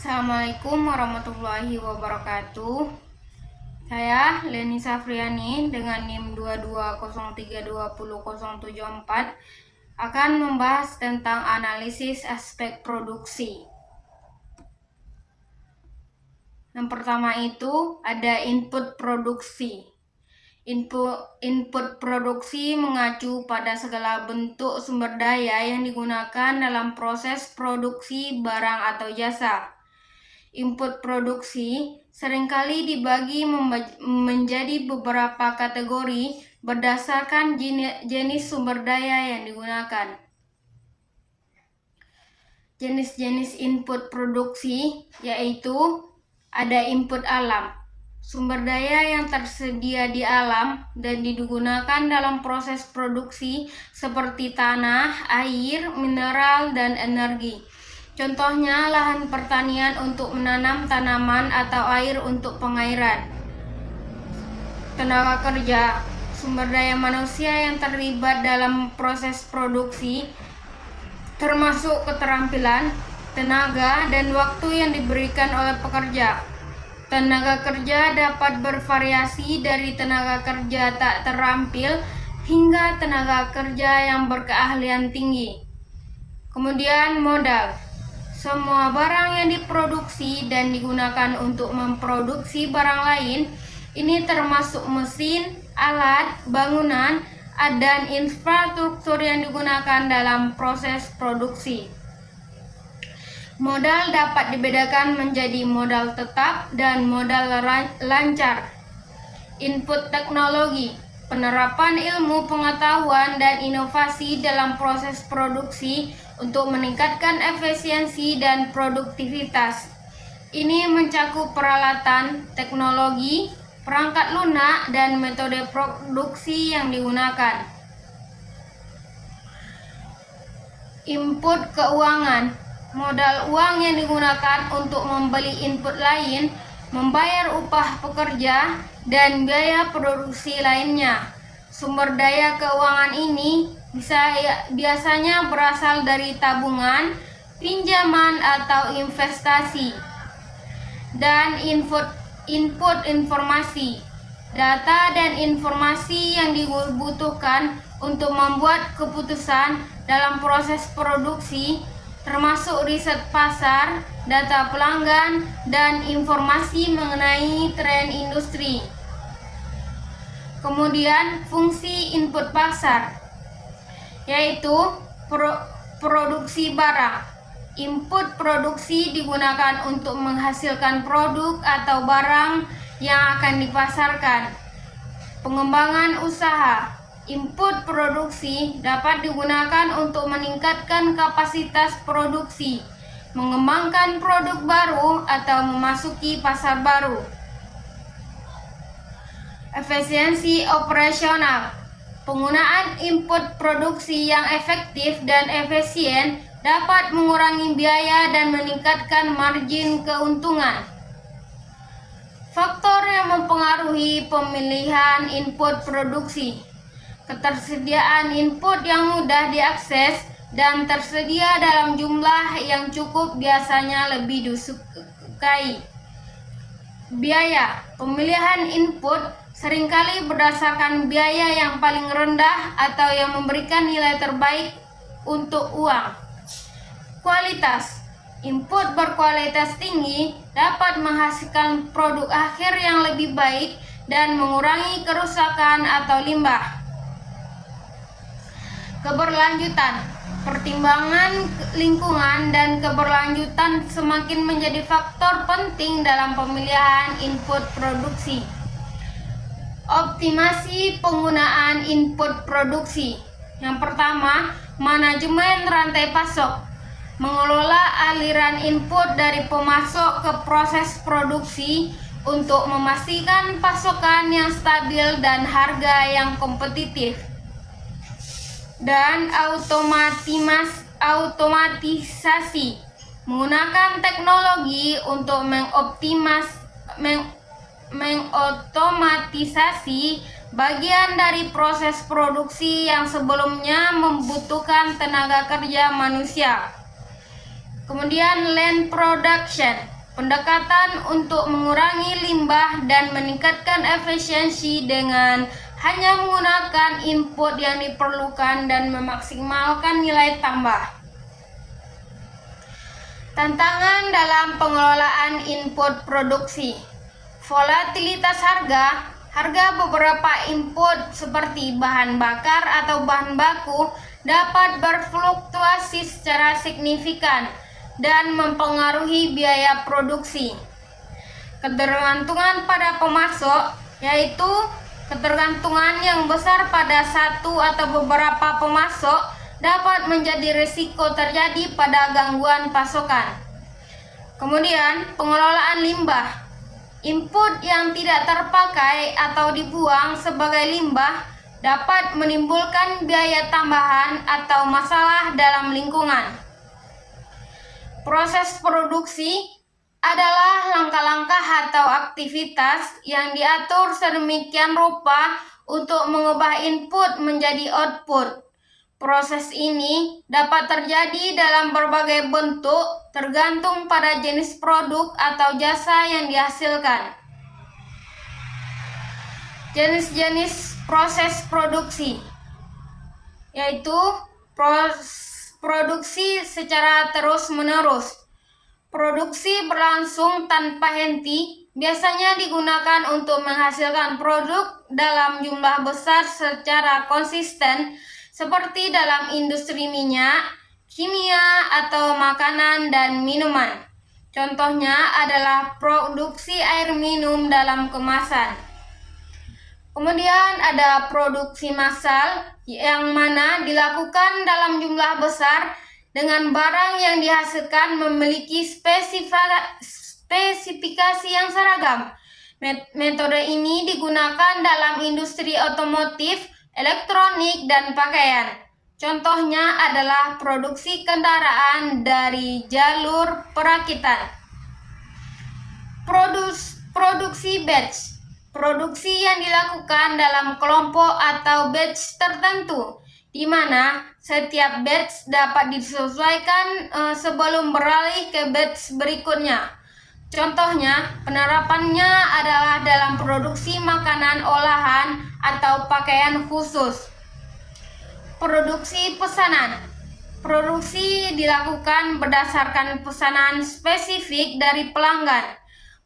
Assalamualaikum warahmatullahi wabarakatuh. Saya Leni Safriani dengan NIM 2203200074 akan membahas tentang analisis aspek produksi. Yang pertama itu ada input produksi. Input produksi mengacu pada segala bentuk sumber daya yang digunakan dalam proses produksi barang atau jasa. Input produksi seringkali dibagi menjadi beberapa kategori berdasarkan jenis sumber daya yang digunakan. Jenis-jenis input produksi yaitu ada input alam, sumber daya yang tersedia di alam dan digunakan dalam proses produksi seperti tanah, air, mineral, dan energi. Contohnya lahan pertanian untuk menanam tanaman atau air untuk pengairan. Tenaga kerja, sumber daya manusia yang terlibat dalam proses produksi, termasuk keterampilan, tenaga, dan waktu yang diberikan oleh pekerja. Tenaga kerja dapat bervariasi dari tenaga kerja tak terampil hingga tenaga kerja yang berkeahlian tinggi. Kemudian modal. Semua barang yang diproduksi dan digunakan untuk memproduksi barang lain, ini termasuk mesin, alat, bangunan, dan infrastruktur yang digunakan dalam proses produksi. Modal dapat dibedakan menjadi modal tetap dan modal lancar. Input teknologi, penerapan ilmu pengetahuan dan inovasi dalam proses produksi untuk meningkatkan efisiensi dan produktivitas. Ini mencakup peralatan, teknologi, perangkat lunak, dan metode produksi yang digunakan. Input keuangan, modal uang yang digunakan untuk membeli input lain, membayar upah pekerja, dan biaya produksi lainnya. Sumber daya keuangan ini biasanya berasal dari tabungan, pinjaman, atau investasi. Dan input informasi, data dan informasi yang dibutuhkan untuk membuat keputusan dalam proses produksi, termasuk riset pasar, data pelanggan, dan informasi mengenai tren industri. Kemudian fungsi input pasar, yaitu produksi barang. Input produksi digunakan untuk menghasilkan produk atau barang yang akan dipasarkan. Pengembangan usaha. Input produksi dapat digunakan untuk meningkatkan kapasitas produksi, mengembangkan produk baru, atau memasuki pasar baru. Efisiensi operasional. Penggunaan input produksi yang efektif dan efisien dapat mengurangi biaya dan meningkatkan margin keuntungan. Faktor yang mempengaruhi pemilihan input produksi. Ketersediaan input yang mudah diakses dan tersedia dalam jumlah yang cukup biasanya lebih disukai. Biaya. Pemilihan input seringkali berdasarkan biaya yang paling rendah atau yang memberikan nilai terbaik untuk uang. Kualitas. Input berkualitas tinggi dapat menghasilkan produk akhir yang lebih baik dan mengurangi kerusakan atau limbah. Keberlanjutan. Pertimbangan lingkungan dan keberlanjutan semakin menjadi faktor penting dalam pemilihan input produksi. Optimasi penggunaan input produksi. Yang pertama, manajemen rantai pasok. Mengelola aliran input dari pemasok ke proses produksi untuk memastikan pasokan yang stabil dan harga yang kompetitif. Dan automatisasi. Menggunakan teknologi untuk mengotomatisasi bagian dari proses produksi yang sebelumnya membutuhkan tenaga kerja manusia. Kemudian land production, pendekatan untuk mengurangi limbah dan meningkatkan efisiensi dengan hanya menggunakan input yang diperlukan dan memaksimalkan nilai tambah. Tantangan dalam pengelolaan input produksi. Volatilitas harga beberapa input seperti bahan bakar atau bahan baku dapat berfluktuasi secara signifikan dan mempengaruhi biaya produksi. Ketergantungan pada pemasok, yaitu ketergantungan yang besar pada satu atau beberapa pemasok dapat menjadi risiko terjadi pada gangguan pasokan. Kemudian, pengelolaan limbah. Input yang tidak terpakai atau dibuang sebagai limbah dapat menimbulkan biaya tambahan atau masalah dalam lingkungan. Proses produksi adalah langkah-langkah atau aktivitas yang diatur sedemikian rupa untuk mengubah input menjadi output. Proses ini dapat terjadi dalam berbagai bentuk tergantung pada jenis produk atau jasa yang dihasilkan. Jenis-jenis proses produksi, yaitu produksi secara terus-menerus. Produksi berlangsung tanpa henti biasanya digunakan untuk menghasilkan produk dalam jumlah besar secara konsisten, seperti dalam industri minyak, kimia, atau makanan dan minuman. Contohnya adalah produksi air minum dalam kemasan. Kemudian ada produksi massal yang mana dilakukan dalam jumlah besar dengan barang yang dihasilkan memiliki spesifikasi yang seragam. Metode ini digunakan dalam industri otomotif, elektronik, dan pakaian. Contohnya adalah produksi kendaraan dari jalur perakitan. Produksi batch. Produksi yang dilakukan dalam kelompok atau batch tertentu, di mana setiap batch dapat disesuaikan sebelum beralih ke batch berikutnya. Contohnya, penerapannya adalah dalam produksi makanan olahan atau pakaian khusus. Produksi pesanan. Produksi dilakukan berdasarkan pesanan spesifik dari pelanggan.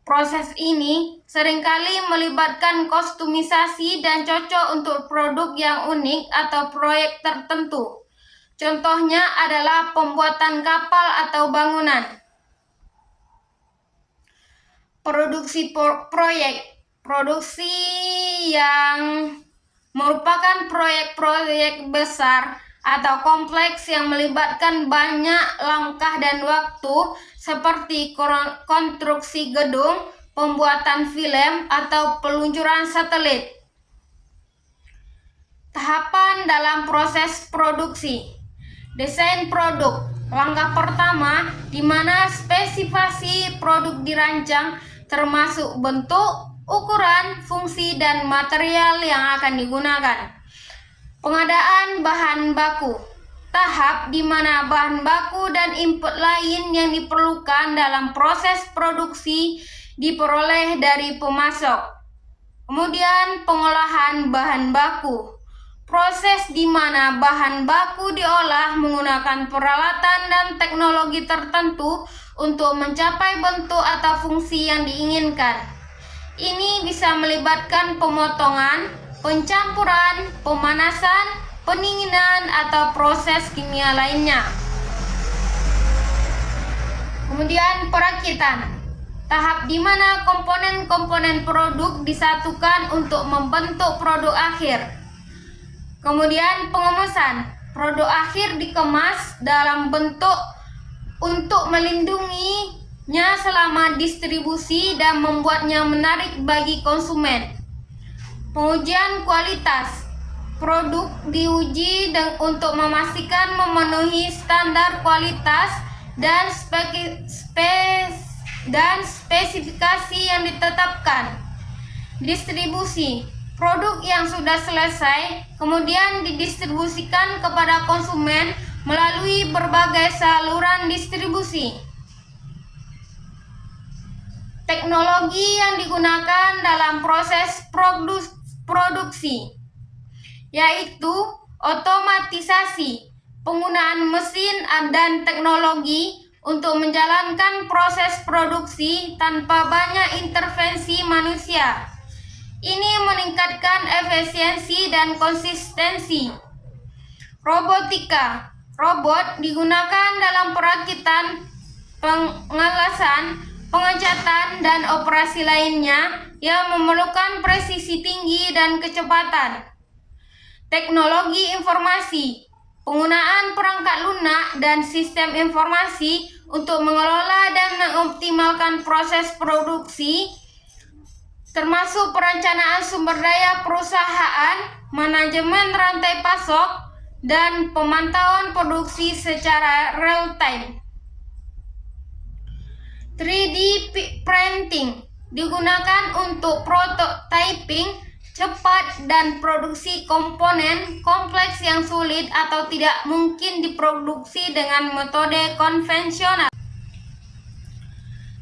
Proses ini seringkali melibatkan kostumisasi dan cocok untuk produk yang unik atau proyek tertentu. Contohnya adalah pembuatan kapal atau bangunan. Produksi proyek. Produksi yang merupakan proyek-proyek besar atau kompleks yang melibatkan banyak langkah dan waktu, seperti konstruksi gedung, pembuatan film, atau peluncuran satelit. Tahapan dalam proses produksi. Desain produk. Langkah pertama, di mana spesifikasi produk dirancang, termasuk bentuk, ukuran, fungsi, dan material yang akan digunakan. Pengadaan bahan baku. Tahap di mana bahan baku dan input lain yang diperlukan dalam proses produksi diperoleh dari pemasok. Kemudian pengolahan bahan baku. Proses di mana bahan baku diolah menggunakan peralatan dan teknologi tertentu untuk mencapai bentuk atau fungsi yang diinginkan. Ini bisa melibatkan pemotongan, pencampuran, pemanasan, pendinginan, atau proses kimia lainnya. Kemudian perakitan. Tahap di mana komponen-komponen produk disatukan untuk membentuk produk akhir. Kemudian pengemesan. Produk akhir dikemas dalam bentuk untuk melindunginya selama distribusi dan membuatnya menarik bagi konsumen. Pengujian kualitas. Produk diuji untuk memastikan memenuhi standar kualitas dan spesifikasi yang ditetapkan. Distribusi. Produk yang sudah selesai kemudian didistribusikan kepada konsumen melalui berbagai saluran distribusi. teknologi yang digunakan dalam proses produksi, yaitu otomatisasi, penggunaan mesin dan teknologi untuk menjalankan proses produksi tanpa banyak intervensi manusia. Ini meningkatkan efisiensi dan konsistensi. Robotika, robot digunakan dalam perakitan, pengelasan, pengecatan, dan operasi lainnya yang memerlukan presisi tinggi dan kecepatan. Teknologi informasi, penggunaan perangkat lunak dan sistem informasi untuk mengelola dan mengoptimalkan proses produksi, termasuk perencanaan sumber daya perusahaan, manajemen rantai pasok, dan pemantauan produksi secara real-time. 3D printing digunakan untuk prototyping cepat dan produksi komponen kompleks yang sulit atau tidak mungkin diproduksi dengan metode konvensional.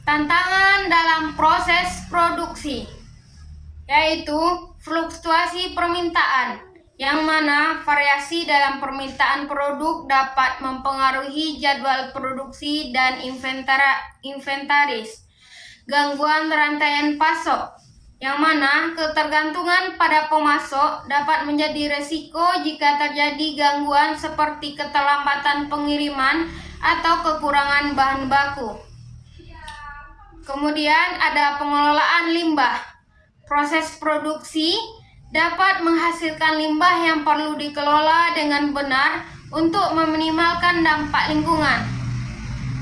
Tantangan dalam proses produksi, yaitu fluktuasi permintaan, yang mana variasi dalam permintaan produk dapat mempengaruhi jadwal produksi dan inventaris. Gangguan rantaian pasok, yang mana ketergantungan pada pemasok dapat menjadi resiko jika terjadi gangguan seperti keterlambatan pengiriman atau kekurangan bahan baku. Kemudian ada pengelolaan limbah. Proses produksi dapat menghasilkan limbah yang perlu dikelola dengan benar untuk meminimalkan dampak lingkungan.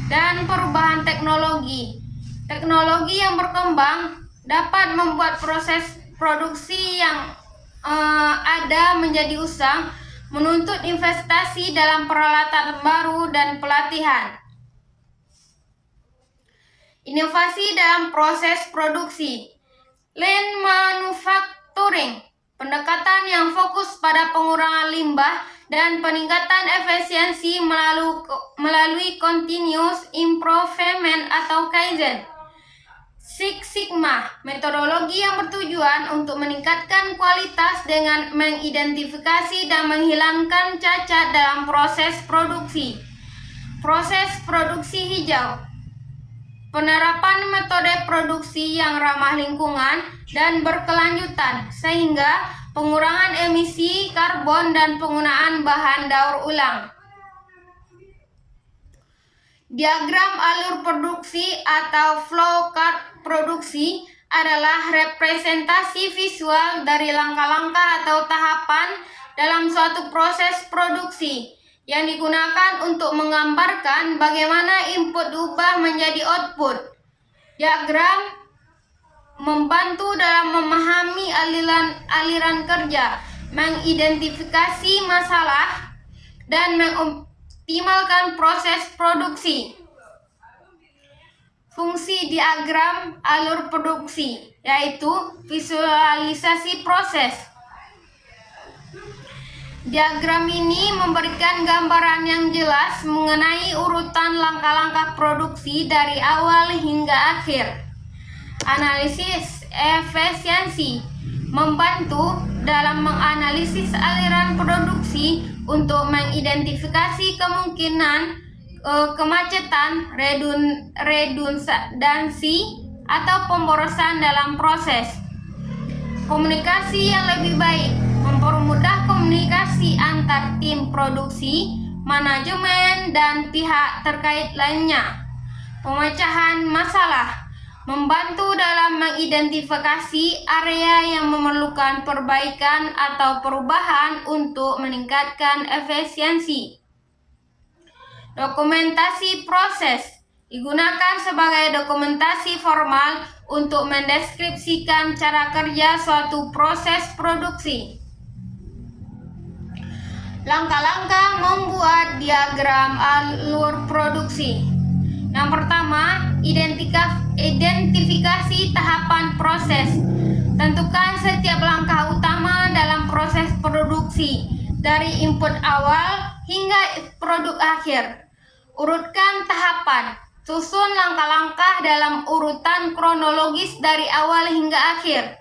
Dan perubahan teknologi. Teknologi yang berkembang dapat membuat proses produksi yang ada menjadi usang, menuntut investasi dalam peralatan baru dan pelatihan. Inovasi dalam proses produksi. Lean manufacturing, pendekatan yang fokus pada pengurangan limbah dan peningkatan efisiensi melalui continuous improvement atau kaizen. Six Sigma, metodologi yang bertujuan untuk meningkatkan kualitas dengan mengidentifikasi dan menghilangkan cacat dalam proses produksi. Proses produksi hijau, penerapan metode produksi yang ramah lingkungan dan berkelanjutan sehingga pengurangan emisi karbon dan penggunaan bahan daur ulang. Diagram alur produksi atau flow chart produksi adalah representasi visual dari langkah-langkah atau tahapan dalam suatu proses produksi yang digunakan untuk menggambarkan bagaimana input diubah menjadi output. Diagram membantu dalam memahami aliran kerja, mengidentifikasi masalah, dan mengoptimalkan proses produksi. Fungsi diagram alur produksi, yaitu visualisasi proses. Diagram ini memberikan gambaran yang jelas mengenai urutan langkah-langkah produksi dari awal hingga akhir. Analisis efisiensi membantu dalam menganalisis aliran produksi untuk mengidentifikasi kemungkinan kemacetan, redundansi, atau pemborosan dalam proses. Komunikasi yang lebih baik mempermudah komunikasi antar tim produksi, manajemen, dan pihak terkait lainnya. Pemecahan masalah membantu dalam mengidentifikasi area yang memerlukan perbaikan atau perubahan untuk meningkatkan efisiensi. Dokumentasi proses digunakan sebagai dokumentasi formal untuk mendeskripsikan cara kerja suatu proses produksi. Langkah-langkah membuat diagram alur produksi. Yang pertama, identifikasi tahapan proses. Tentukan setiap langkah utama dalam proses produksi, dari input awal hingga produk akhir. Urutkan tahapan. Susun langkah-langkah dalam urutan kronologis dari awal hingga akhir.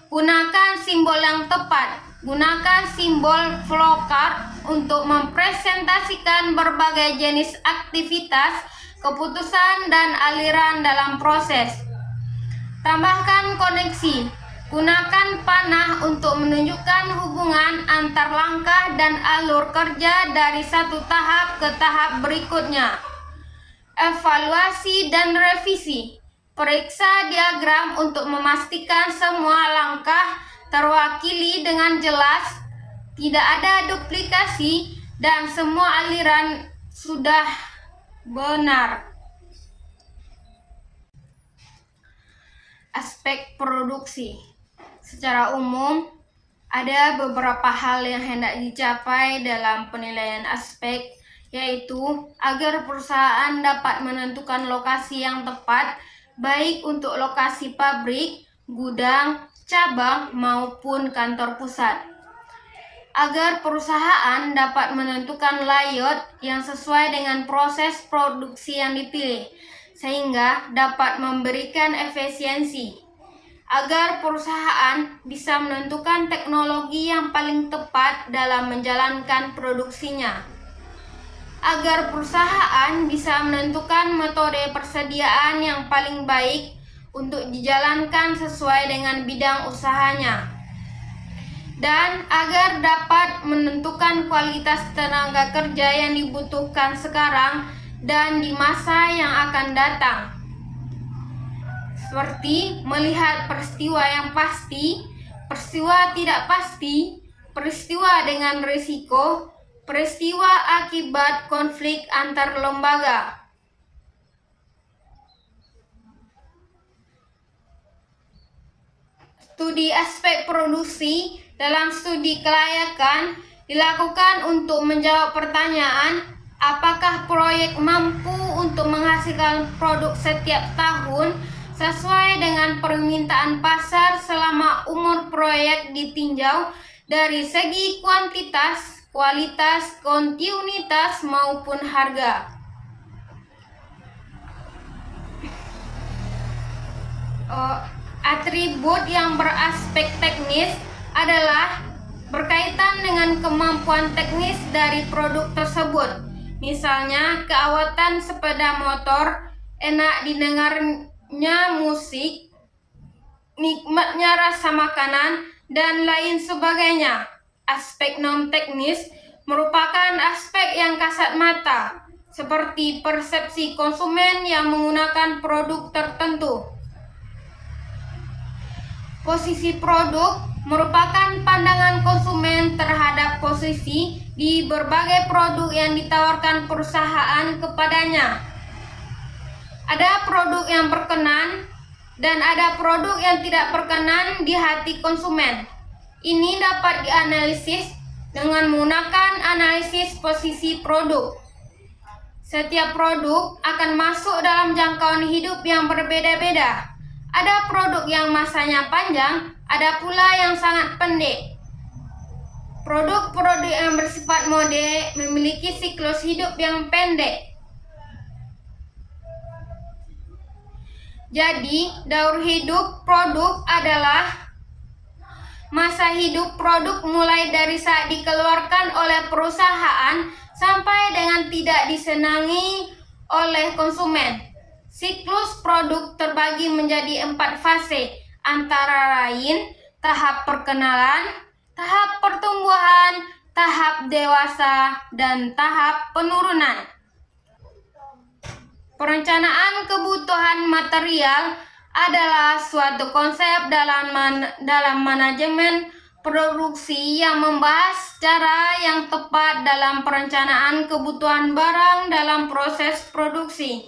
Gunakan simbol yang tepat. Gunakan simbol flowchart untuk mempresentasikan berbagai jenis aktivitas, keputusan, dan aliran dalam proses. Tambahkan koneksi. Gunakan panah untuk menunjukkan hubungan antar langkah dan alur kerja dari satu tahap ke tahap berikutnya. Evaluasi dan revisi. Periksa diagram untuk memastikan semua langkah terwakili dengan jelas, tidak ada duplikasi, dan semua aliran sudah benar. Aspek produksi. Secara umum, ada beberapa hal yang hendak dicapai dalam penilaian aspek, yaitu agar perusahaan dapat menentukan lokasi yang tepat, baik untuk lokasi pabrik, gudang, cabang, maupun kantor pusat. Agar perusahaan dapat menentukan layout yang sesuai dengan proses produksi yang dipilih, sehingga dapat memberikan efisiensi. Agar perusahaan bisa menentukan teknologi yang paling tepat dalam menjalankan produksinya. Agar perusahaan bisa menentukan metode persediaan yang paling baik untuk dijalankan sesuai dengan bidang usahanya. Dan agar dapat menentukan kualitas tenaga kerja yang dibutuhkan sekarang dan di masa yang akan datang. Seperti melihat peristiwa yang pasti, peristiwa tidak pasti, peristiwa dengan risiko, peristiwa akibat konflik antar lembaga. Studi aspek produksi dalam studi kelayakan dilakukan untuk menjawab pertanyaan apakah proyek mampu untuk menghasilkan produk setiap tahun sesuai dengan permintaan pasar selama umur proyek ditinjau dari segi kuantitas, kualitas, kontinuitas maupun harga. Atribut yang beraspek teknis adalah berkaitan dengan kemampuan teknis dari produk tersebut. Misalnya, keawatan sepeda motor, enak didengarnya musik, nikmatnya rasa makanan, dan lain sebagainya. Aspek non-teknis merupakan aspek yang kasat mata, seperti persepsi konsumen yang menggunakan produk tertentu. Posisi produk merupakan pandangan konsumen terhadap posisi di berbagai produk yang ditawarkan perusahaan kepadanya. Ada produk yang berkenan dan ada produk yang tidak berkenan di hati konsumen. Ini dapat dianalisis dengan menggunakan analisis posisi produk. Setiap produk akan masuk dalam jangkauan hidup yang berbeda-beda. Ada produk yang masanya panjang, ada pula yang sangat pendek. Produk-produk yang bersifat mode memiliki siklus hidup yang pendek. Jadi, daur hidup produk adalah masa hidup produk mulai dari saat dikeluarkan oleh perusahaan sampai dengan tidak disenangi oleh konsumen. Siklus produk terbagi menjadi 4 fase, antara lain tahap perkenalan, tahap pertumbuhan, tahap dewasa, dan tahap penurunan. Perencanaan kebutuhan material adalah suatu konsep dalam manajemen produksi yang membahas cara yang tepat dalam perencanaan kebutuhan barang dalam proses produksi,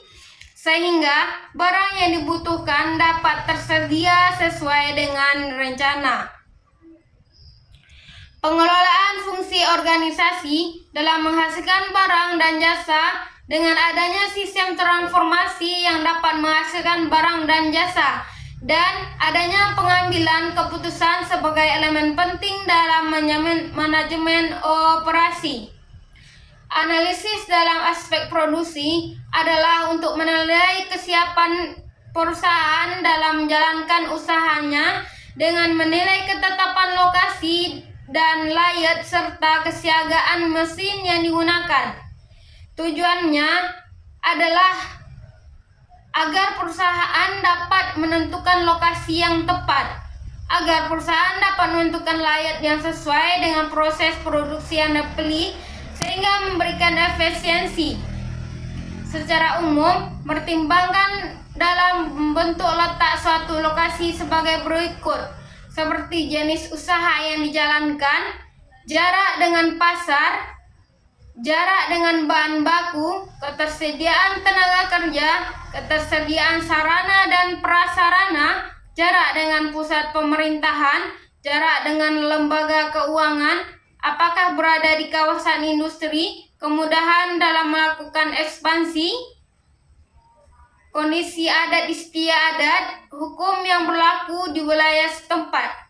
sehingga barang yang dibutuhkan dapat tersedia sesuai dengan rencana. Pengelolaan fungsi organisasi dalam menghasilkan barang dan jasa dengan adanya sistem transformasi yang dapat menghasilkan barang dan jasa, dan adanya pengambilan keputusan sebagai elemen penting dalam manajemen operasi. Analisis dalam aspek produksi adalah untuk menilai kesiapan perusahaan dalam menjalankan usahanya dengan menilai ketetapan lokasi dan layout serta kesiagaan mesin yang digunakan. Tujuannya adalah agar perusahaan dapat menentukan lokasi yang tepat, agar perusahaan dapat menentukan layout yang sesuai dengan proses produksi yang dipilih sehingga memberikan efisiensi. Secara umum, mempertimbangkan dalam bentuk letak suatu lokasi sebagai berikut, seperti jenis usaha yang dijalankan, jarak dengan pasar, jarak dengan bahan baku, ketersediaan tenaga kerja, ketersediaan sarana dan prasarana, jarak dengan pusat pemerintahan, jarak dengan lembaga keuangan, apakah berada di kawasan industri, kemudahan dalam melakukan ekspansi, kondisi adat istiadat, hukum yang berlaku di wilayah setempat.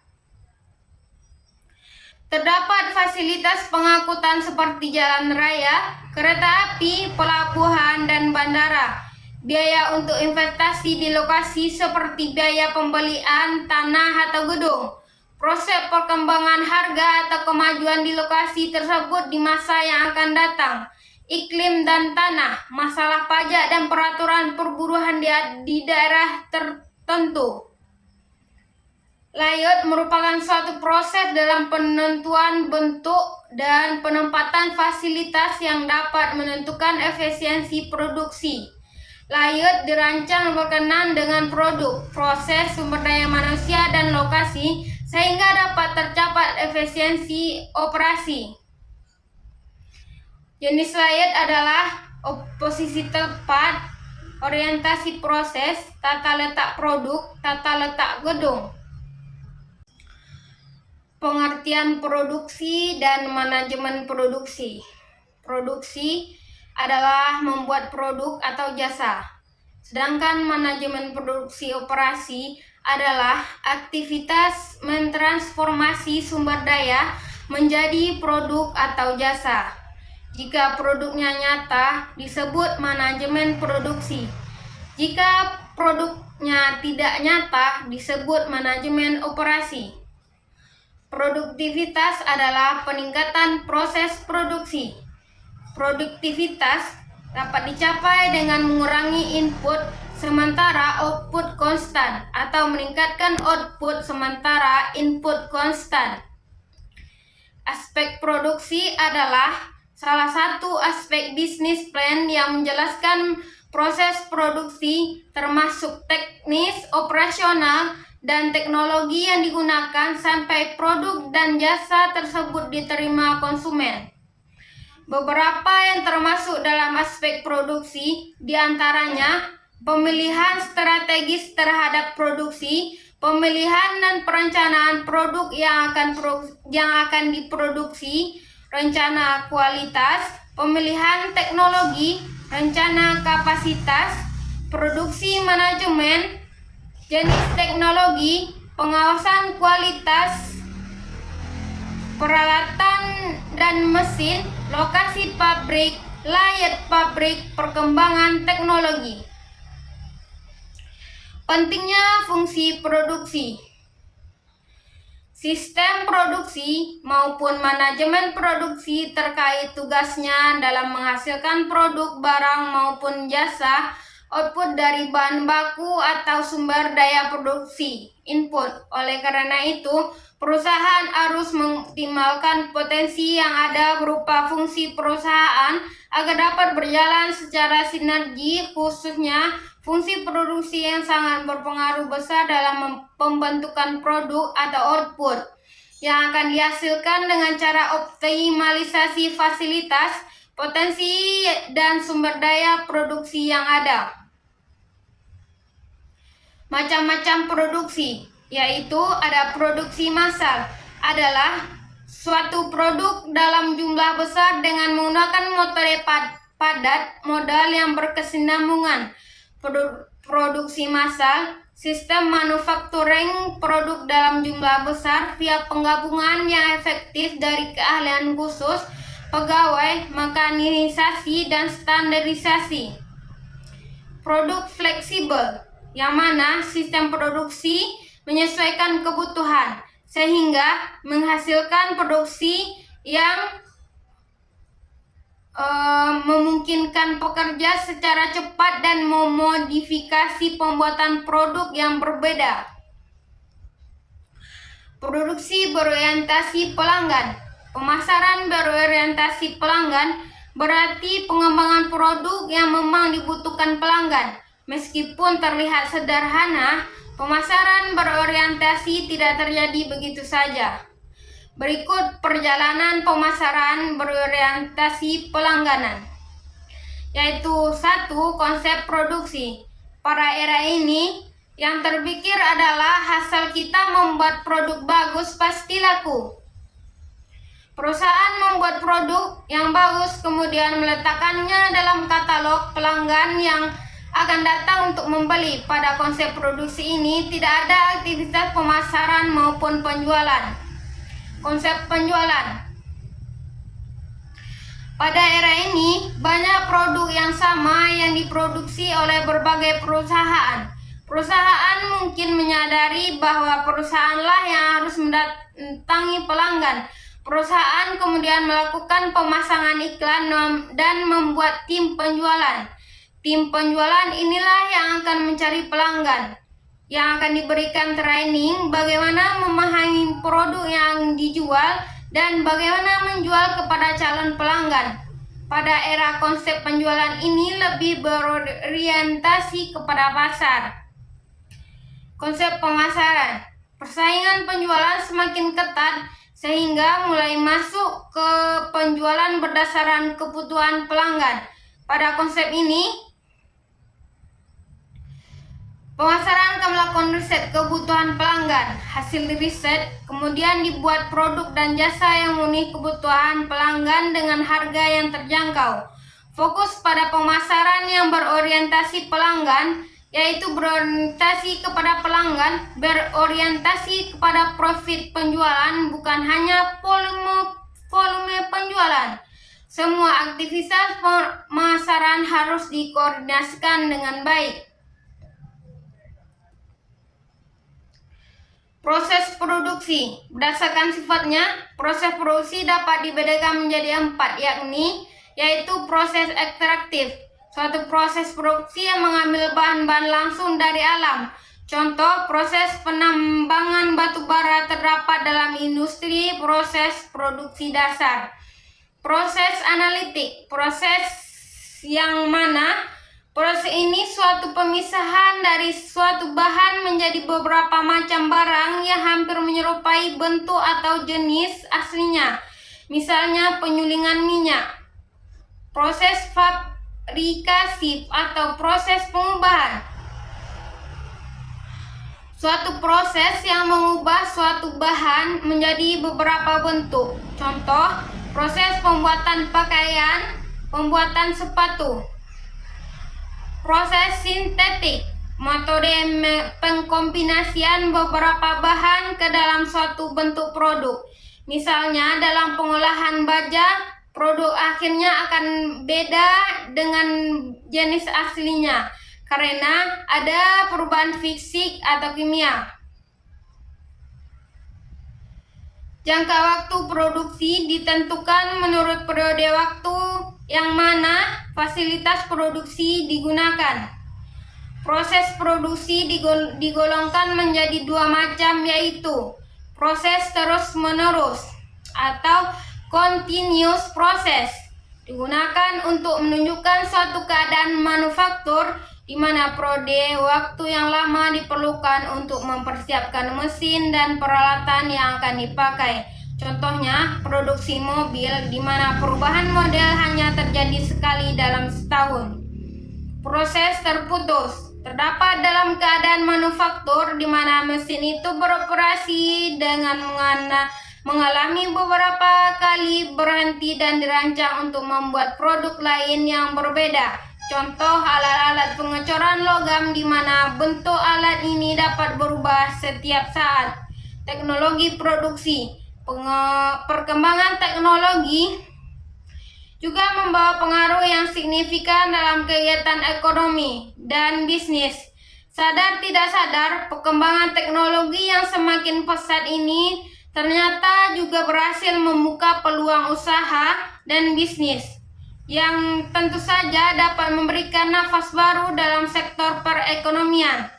Terdapat fasilitas pengangkutan seperti jalan raya, kereta api, pelabuhan, dan bandara. Biaya untuk investasi di lokasi seperti biaya pembelian tanah atau gedung. Proses perkembangan harga atau kemajuan di lokasi tersebut di masa yang akan datang. Iklim dan tanah, masalah pajak dan peraturan perburuan di daerah tertentu. Layout merupakan suatu proses dalam penentuan bentuk dan penempatan fasilitas yang dapat menentukan efisiensi produksi. Layout dirancang berkenan dengan produk, proses, sumber daya manusia, dan lokasi sehingga dapat tercapai efisiensi operasi. Jenis layout adalah posisi tepat, orientasi proses, tata letak produk, tata letak gedung. Pengertian produksi dan manajemen produksi. Produksi adalah membuat produk atau jasa, sedangkan manajemen produksi operasi adalah aktivitas mentransformasi sumber daya menjadi produk atau jasa. Jika produknya nyata, disebut manajemen produksi. Jika produknya tidak nyata, disebut manajemen operasi. Produktivitas adalah peningkatan proses produksi. Produktivitas dapat dicapai dengan mengurangi input sementara output konstan atau meningkatkan output sementara input konstan. Aspek produksi adalah salah satu aspek bisnis plan yang menjelaskan proses produksi termasuk teknis, operasional, dan teknologi yang digunakan sampai produk dan jasa tersebut diterima konsumen. Beberapa yang termasuk dalam aspek produksi diantaranya pemilihan strategis terhadap produksi, pemilihan dan perencanaan produk yang akan diproduksi, rencana kualitas, pemilihan teknologi, rencana kapasitas, produksi manajemen, jenis teknologi, pengawasan kualitas, peralatan dan mesin, lokasi pabrik, layout pabrik, perkembangan teknologi. Pentingnya fungsi produksi. Sistem produksi maupun manajemen produksi terkait tugasnya dalam menghasilkan produk, barang maupun jasa, output dari bahan baku atau sumber daya produksi, input. Oleh karena itu, perusahaan harus mengoptimalkan potensi yang ada berupa fungsi perusahaan agar dapat berjalan secara sinergi, khususnya fungsi produksi yang sangat berpengaruh besar dalam pembentukan produk atau output yang akan dihasilkan dengan cara optimalisasi fasilitas, potensi, dan sumber daya produksi yang ada. Macam-macam produksi, yaitu ada produksi massal, adalah suatu produk dalam jumlah besar dengan menggunakan metode padat modal yang berkesinambungan. Produksi massal, sistem manufacturing produk dalam jumlah besar via penggabungan yang efektif dari keahlian khusus, pegawai, mekanisasi, dan standarisasi. Produk fleksibel, yang mana sistem produksi menyesuaikan kebutuhan sehingga menghasilkan produksi yang memungkinkan pekerja secara cepat dan memodifikasi pembuatan produk yang berbeda. Produksi berorientasi pelanggan. Pemasaran berorientasi pelanggan berarti pengembangan produk yang memang dibutuhkan pelanggan. Meskipun terlihat sederhana, pemasaran berorientasi tidak terjadi begitu saja. Berikut perjalanan pemasaran berorientasi pelangganan, yaitu 1. Konsep produksi. Pada era ini, yang terpikir adalah hasil kita membuat produk bagus pasti laku. Perusahaan membuat produk yang bagus kemudian meletakkannya dalam katalog pelanggan yang akan datang untuk membeli. Pada konsep produksi ini tidak ada aktivitas pemasaran maupun penjualan. Konsep penjualan. Pada era ini, banyak produk yang sama yang diproduksi oleh berbagai perusahaan. Perusahaan mungkin menyadari bahwa perusahaanlah yang harus mendatangi pelanggan. Perusahaan kemudian melakukan pemasangan iklan dan membuat tim penjualan. Tim penjualan inilah yang akan mencari pelanggan, yang akan diberikan training bagaimana memahami produk yang dijual dan bagaimana menjual kepada calon pelanggan. Pada era konsep penjualan ini lebih berorientasi kepada pasar. Konsep pemasaran. Persaingan penjualan semakin ketat sehingga mulai masuk ke penjualan berdasarkan kebutuhan pelanggan. Pada konsep ini, pemasaran akan melakukan riset kebutuhan pelanggan. Hasil riset kemudian dibuat produk dan jasa yang memenuhi kebutuhan pelanggan dengan harga yang terjangkau. Fokus pada pemasaran yang berorientasi pelanggan, yaitu berorientasi kepada pelanggan, berorientasi kepada profit penjualan, bukan hanya volume penjualan. Semua aktivitas pemasaran harus dikoordinasikan dengan baik. Proses produksi. Berdasarkan sifatnya, proses produksi dapat dibedakan menjadi 4, yaitu proses ekstraktif, suatu proses produksi yang mengambil bahan-bahan langsung dari alam. Contoh, proses penambangan batu bara terdapat dalam industri proses produksi dasar. Proses analitik, proses yang mana proses ini suatu pemisahan dari suatu bahan menjadi beberapa macam barang yang hampir menyerupai bentuk atau jenis aslinya. Misalnya penyulingan minyak. Proses fabrikasi atau proses pengubahan, suatu proses yang mengubah suatu bahan menjadi beberapa bentuk. Contoh, proses pembuatan pakaian, pembuatan sepatu. Proses sintetik, metode pengkombinasian beberapa bahan ke dalam suatu bentuk produk. Misalnya dalam pengolahan baja, produk akhirnya akan beda dengan jenis aslinya karena ada perubahan fisik atau kimia. Jangka waktu produksi ditentukan menurut periode waktu yang mana fasilitas produksi digunakan. Proses produksi digolongkan menjadi 2 macam, yaitu proses terus-menerus atau continuous process. Digunakan untuk menunjukkan suatu keadaan manufaktur di mana periode waktu yang lama diperlukan untuk mempersiapkan mesin dan peralatan yang akan dipakai. Contohnya, produksi mobil di mana perubahan model hanya terjadi sekali dalam setahun. Proses terputus terdapat dalam keadaan manufaktur di mana mesin itu beroperasi dengan mengalami beberapa kali berhenti dan dirancang untuk membuat produk lain yang berbeda. Contoh, alat-alat pengecoran logam di mana bentuk alat ini dapat berubah setiap saat. Teknologi produksi. Perkembangan teknologi juga membawa pengaruh yang signifikan dalam kegiatan ekonomi dan bisnis. Sadar tidak sadar, perkembangan teknologi yang semakin pesat ini ternyata juga berhasil membuka peluang usaha dan bisnis yang tentu saja dapat memberikan nafas baru dalam sektor perekonomian.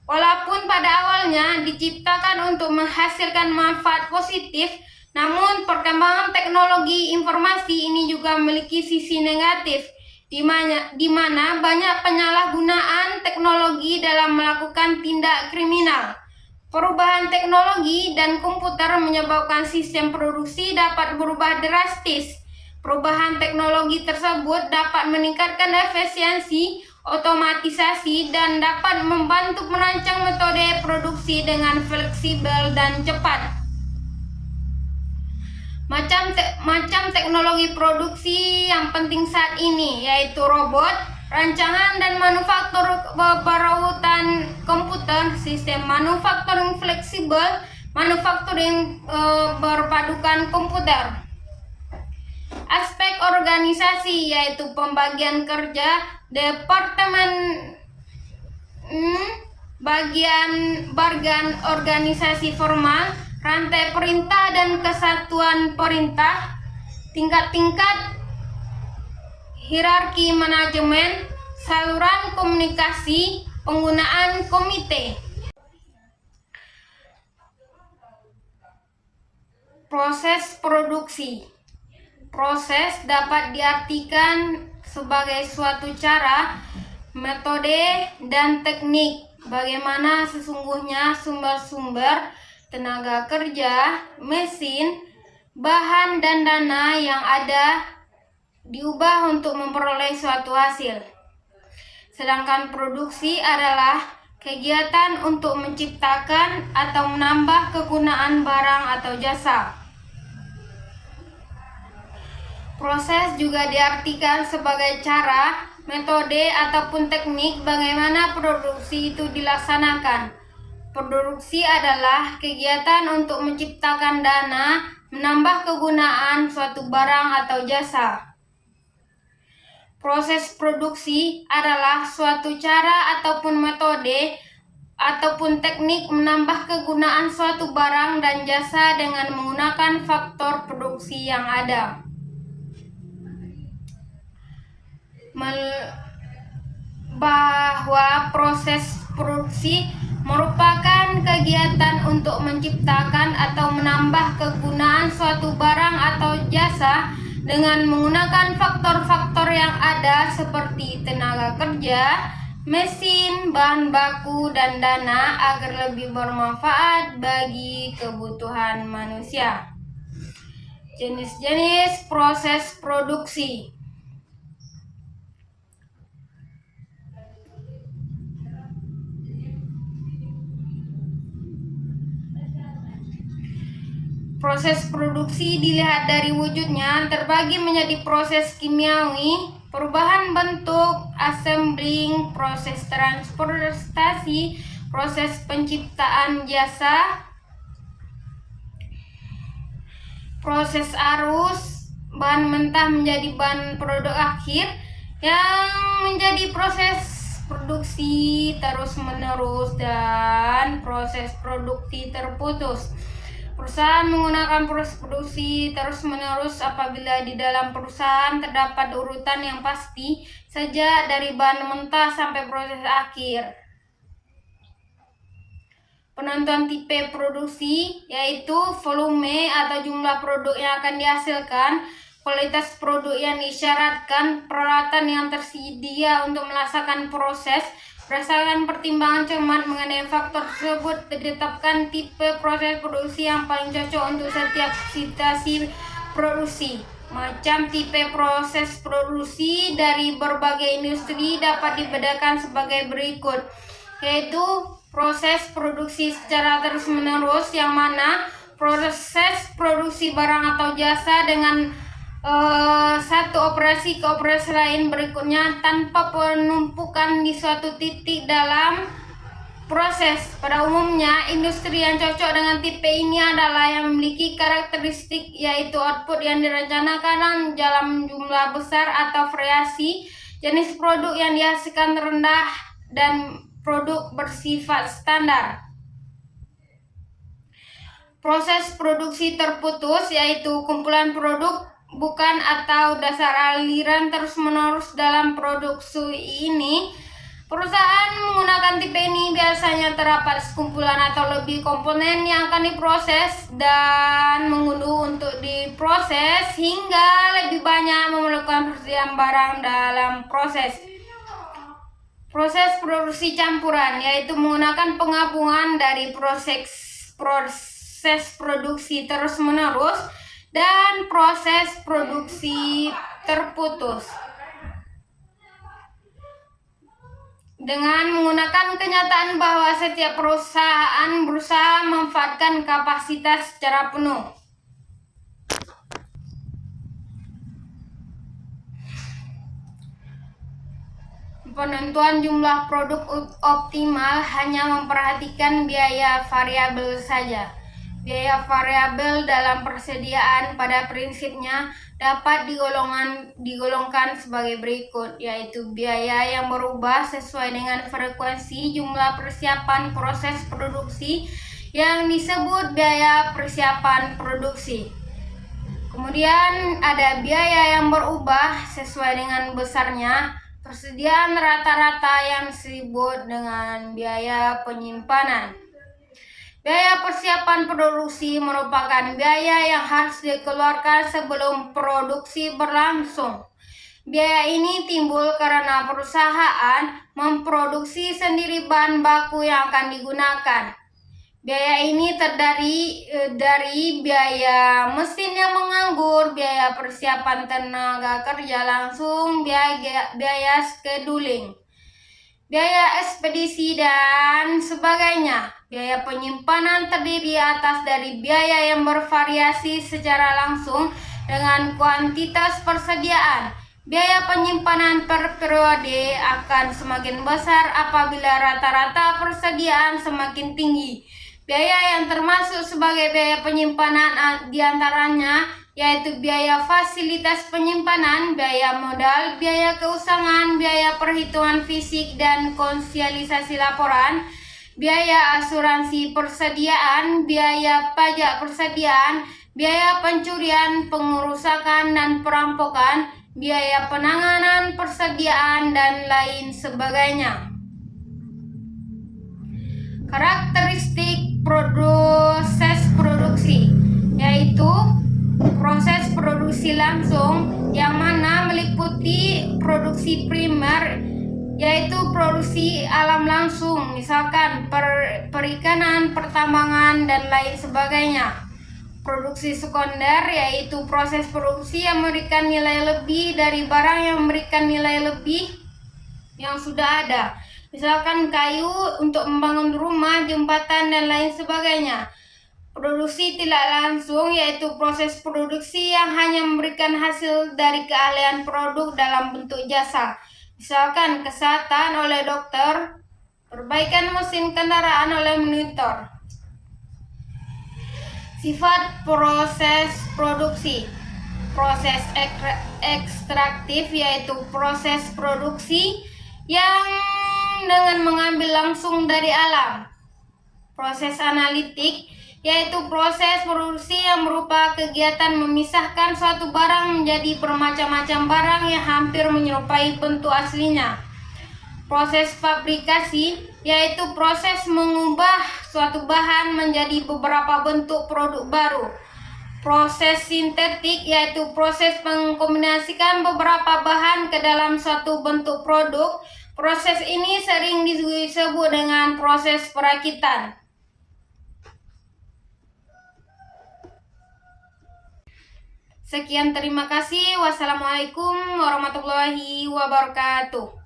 Walaupun pada awalnya diciptakan untuk menghasilkan manfaat positif, namun perkembangan teknologi informasi ini juga memiliki sisi negatif, di mana banyak penyalahgunaan teknologi dalam melakukan tindak kriminal. Perubahan teknologi dan komputer menyebabkan sistem produksi dapat berubah drastis. Perubahan teknologi tersebut dapat meningkatkan efisiensi, otomatisasi, dan dapat membantu merancang metode produksi dengan fleksibel dan cepat. Macam teknologi produksi yang penting saat ini yaitu robot, rancangan dan manufaktur berbarutan komputer, sistem manufacturing fleksibel, manufacturing berpadukan komputer. Aspek organisasi yaitu pembagian kerja, departemen, bagian organisasi formal, rantai perintah dan kesatuan perintah, tingkat-tingkat hierarki manajemen, saluran komunikasi, penggunaan komite. Proses produksi. Proses dapat diartikan sebagai suatu cara, metode, dan teknik bagaimana sesungguhnya sumber-sumber tenaga kerja, mesin, bahan, dan dana yang ada diubah untuk memperoleh suatu hasil. Sedangkan produksi adalah kegiatan untuk menciptakan atau menambah kegunaan barang atau jasa. Proses juga diartikan sebagai cara, metode, ataupun teknik bagaimana produksi itu dilaksanakan. Produksi adalah kegiatan untuk menciptakan dana, menambah kegunaan suatu barang atau jasa. Proses produksi adalah suatu cara ataupun metode ataupun teknik menambah kegunaan suatu barang dan jasa dengan menggunakan faktor produksi yang ada. Bahwa proses produksi merupakan kegiatan untuk menciptakan atau menambah kegunaan suatu barang atau jasa dengan menggunakan faktor-faktor yang ada seperti tenaga kerja, mesin, bahan baku, dan dana agar lebih bermanfaat bagi kebutuhan manusia. Jenis-jenis proses produksi. Proses produksi dilihat dari wujudnya terbagi menjadi proses kimiawi, perubahan bentuk, assembling, proses transportasi, proses penciptaan jasa, proses arus, bahan mentah menjadi bahan produk akhir, yang menjadi proses produksi terus-menerus, dan proses produksi terputus. Perusahaan menggunakan proses produksi terus-menerus apabila di dalam perusahaan terdapat urutan yang pasti sejak dari bahan mentah sampai proses akhir. Penentuan tipe produksi yaitu volume atau jumlah produk yang akan dihasilkan, kualitas produk yang disyaratkan, peralatan yang tersedia untuk melaksanakan proses. Berdasarkan pertimbangan cermat mengenai faktor tersebut, ditetapkan tipe proses produksi yang paling cocok untuk setiap situasi produksi. Macam tipe proses produksi dari berbagai industri dapat dibedakan sebagai berikut, yaitu proses produksi secara terus-menerus, yang mana proses produksi barang atau jasa dengan satu operasi ke operasi lain berikutnya tanpa penumpukan di suatu titik. Dalam proses. Pada umumnya, industri yang cocok dengan tipe ini adalah yang memiliki karakteristik yaitu output yang direncanakan dalam jumlah besar atau variasi, jenis produk yang dihasilkan rendah, dan produk bersifat standar. Proses produksi terputus yaitu kumpulan produk bukan atau dasar aliran terus-menerus dalam produksi ini. Perusahaan menggunakan tipe ini biasanya terdapat sekumpulan atau lebih komponen yang akan diproses dan mengunduh untuk diproses hingga lebih banyak memerlukan persediaan barang dalam proses. Proses produksi campuran yaitu menggunakan penggabungan dari proses produksi terus-menerus dan proses produksi terputus. Dengan menggunakan kenyataan bahwa setiap perusahaan berusaha memanfaatkan kapasitas secara penuh. Penentuan jumlah produk optimal hanya memperhatikan biaya variabel saja. Biaya variabel dalam persediaan pada prinsipnya dapat digolongkan sebagai berikut, yaitu biaya yang berubah sesuai dengan frekuensi jumlah persiapan proses produksi yang disebut biaya persiapan produksi. Kemudian ada biaya yang berubah sesuai dengan besarnya persediaan rata-rata yang disebut dengan biaya penyimpanan. Biaya persiapan produksi merupakan biaya yang harus dikeluarkan sebelum produksi berlangsung. Biaya ini timbul karena perusahaan memproduksi sendiri bahan baku yang akan digunakan. Biaya ini terdiri dari biaya mesin yang menganggur, biaya persiapan tenaga kerja langsung, biaya scheduling, biaya ekspedisi, dan sebagainya. Biaya penyimpanan terdiri atas dari biaya yang bervariasi secara langsung dengan kuantitas persediaan. Biaya penyimpanan per periode akan semakin besar apabila rata-rata persediaan semakin tinggi. Biaya yang termasuk sebagai biaya penyimpanan diantaranya yaitu biaya fasilitas penyimpanan, biaya modal, biaya keusangan, biaya perhitungan fisik dan konsolidasi laporan, biaya asuransi persediaan, biaya pajak persediaan, biaya pencurian, pengerusakan dan perampokan, biaya penanganan persediaan, dan lain sebagainya. Karakteristik proses produksi yaitu proses produksi langsung yang mana meliputi produksi primer yaitu produksi alam langsung, misalkan perikanan, pertambangan, dan lain sebagainya. Produksi sekunder yaitu proses produksi yang memberikan nilai lebih dari barang yang memberikan nilai lebih yang sudah ada, misalkan kayu untuk membangun rumah, jembatan, dan lain sebagainya. Produksi tidak langsung yaitu proses produksi yang hanya memberikan hasil dari keahlian produk dalam bentuk jasa, misalkan kesehatan oleh dokter, perbaikan mesin kendaraan oleh monitor. Sifat proses produksi. Proses ekstraktif yaitu proses produksi yang dengan mengambil langsung dari alam. Proses analitik yaitu proses produksi yang berupa kegiatan memisahkan suatu barang menjadi bermacam-macam barang yang hampir menyerupai bentuk aslinya. Proses fabrikasi yaitu proses mengubah suatu bahan menjadi beberapa bentuk produk baru. Proses sintetik yaitu proses mengkombinasikan beberapa bahan ke dalam suatu bentuk produk. Proses ini sering disebut dengan proses perakitan. Sekian, terima kasih. Wassalamualaikum warahmatullahi wabarakatuh.